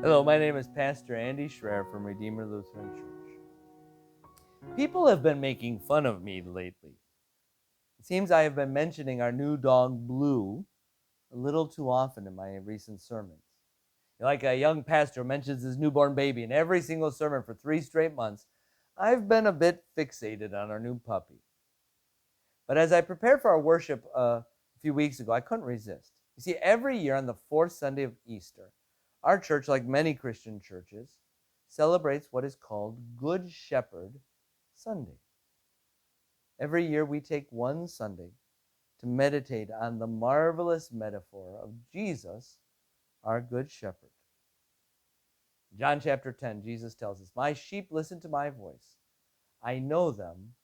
Hello, my name is Pastor Schroer from Redeemer Lutheran Church. People have been making fun of me lately. It seems I have been mentioning our new dog, Blue, a little too often in my recent sermons. Like a young pastor mentions his newborn baby in every single sermon for 3 straight months, I've been a bit fixated on our new puppy. But as I prepared for our worship a few weeks ago, I couldn't resist. You see, every year on the fourth Sunday of Easter, our church, like many Christian churches, celebrates what is called Good Shepherd Sunday. Every year we take one Sunday to meditate on the marvelous metaphor of Jesus, our Good Shepherd. In John chapter 10, Jesus tells us, "My sheep listen to my voice. I know them,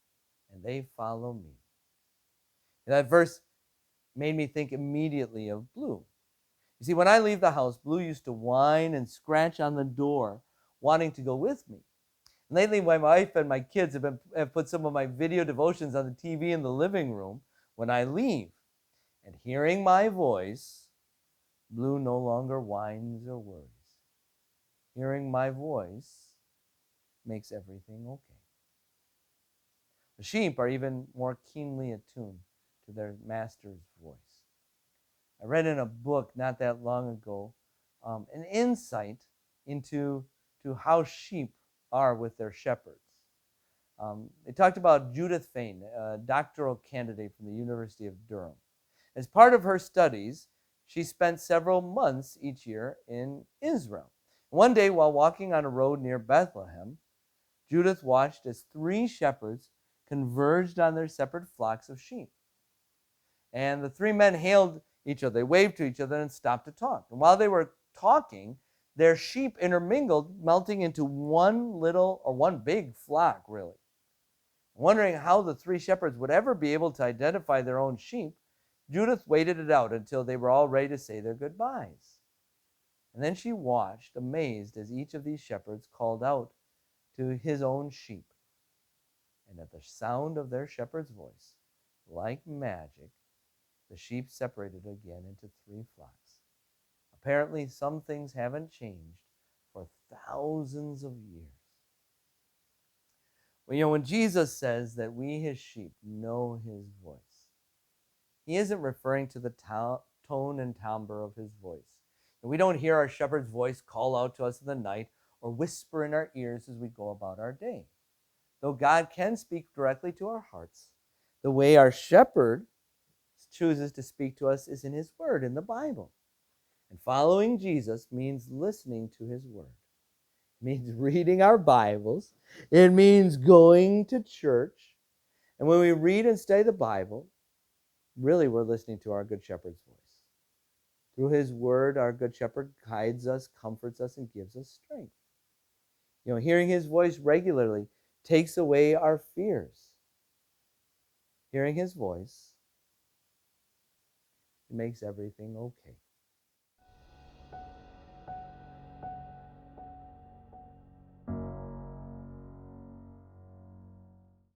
and they follow me." And that verse made me think immediately of Blue. You see, when I leave the house, Blue used to whine and scratch on the door, wanting to go with me. And lately, my wife and my kids have put some of my video devotions on the TV in the living room when I leave. And hearing my voice, Blue no longer whines or worries. Hearing my voice makes everything okay. The sheep are even more keenly attuned to their master's voice. I read in a book not that long ago an insight into how sheep are with their shepherds. They talked about Judith Fain, a doctoral candidate from the University of Durham. As part of her studies, she spent several months each year in Israel. One day, while walking on a road near Bethlehem, Judith watched as 3 shepherds converged on their separate flocks of sheep. And the 3 men hailed each other. They waved to each other and stopped to talk. And while they were talking, their sheep intermingled, melting into one big flock, really. Wondering how the 3 shepherds would ever be able to identify their own sheep, Judith waited it out until they were all ready to say their goodbyes. And then she watched, amazed, as each of these shepherds called out to his own sheep. And at the sound of their shepherd's voice, like magic, the sheep separated again into 3 flocks. Apparently, some things haven't changed for thousands of years. Well, when Jesus says that we, his sheep, know his voice, he isn't referring to the tone and timbre of his voice. And we don't hear our shepherd's voice call out to us in the night or whisper in our ears as we go about our day. Though God can speak directly to our hearts, the way our shepherd chooses to speak to us is in his word, in the Bible. And following Jesus means listening to his word. It means reading our Bibles. It means going to church. And when we read and study the Bible, really we're listening to our Good Shepherd's voice. Through his word, our Good Shepherd guides us, comforts us, and gives us strength. Hearing his voice regularly takes away our fears. Hearing his voice, it makes everything okay.